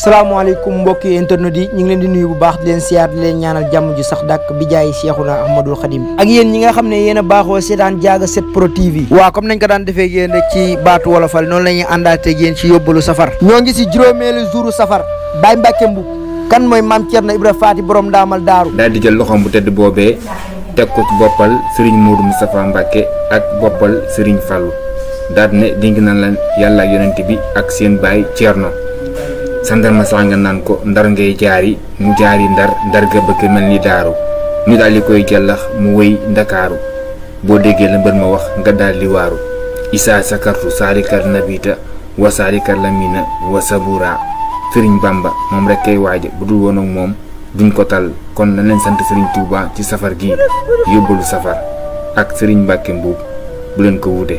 salaamaaleykum mbokki internet yi ñu ngi leen di nuyu bu baax di leen siyaar di leen ñaanal jàmm ju sax dàkk bi jaay Cheikhuna Ahmadul Khadim ak yéen ñi nga xam ne yéen a baaxoo seetaan Diaga 7 Pro TV waaw comme nañ ko daan defee yéen rek ci baatu wolofal noonu la ñuy àndaatee yéen ci yóbbalu safar ñoo ngi si juróomeelu jouru safar Baye Mbacke Mboup kan mooy Maam Thierno Ibra Faati borom ndaamal daaru daal di jël loxoom bu tedd boobee teg ko ci boppal Serigne Modou Moustapha Mbacke ak boppal Serigne Fallou daal ne dénk na la yàlla ak yonent bi ak seen baay Thierno sandarma sax nga naan ko ndar ngay jaari mu jaari ndar ga bëgg mel ni daaru ñu daal di koy jàllax mu wéy ndakaaru boo déggee la mbër ma wax nga daal di waaru isaa sakartu saalikal nabita wa saalikal lamina wa sabura Sëriñ Bamba moom rek kay waaja bu dul woon ak moom duñ ko tal kon na leen sant Sëriñ Touba ci safar gi yóbbalu safar ak Sëriñ Mbacke Mboup bu leen ko wuute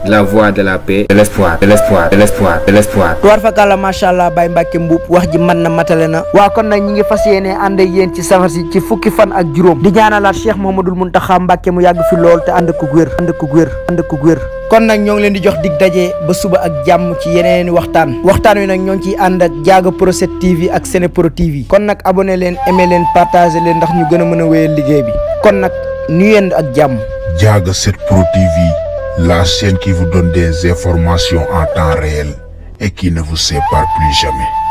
la voie de la paix, de l'espoir, de l'espoir, de l'espoir, de l'espoir. tuwaar fakàlla macha allah Baye Mbacke Mboup wax ji mën na matale na waa kon nag ñi ngi fas yéene ànd ak yéen ci safar si ci fukki fan ak juróom di ñaanalaat Cheikh Mouhamadoul Mountakha Mbacke mu yàgg fi lool te ànd ko wér kon nag ñoo ngi leen di jox dig daje ba suba ak jàmm ci yeneeni waxtaan wi nag ñoo ngi ciy ànd ak Diaga Pro 7 TV ak Sene Pro TV kon nag abonné leen aimé leen partagé leen ndax ñu gën a mën a wéyal liggéey bi kon nag ñu yend ak jàmm. Diaga 7 Pro TV, la chaîne qui vous donne des informations en temps réel et qui ne vous sépare plus jamais.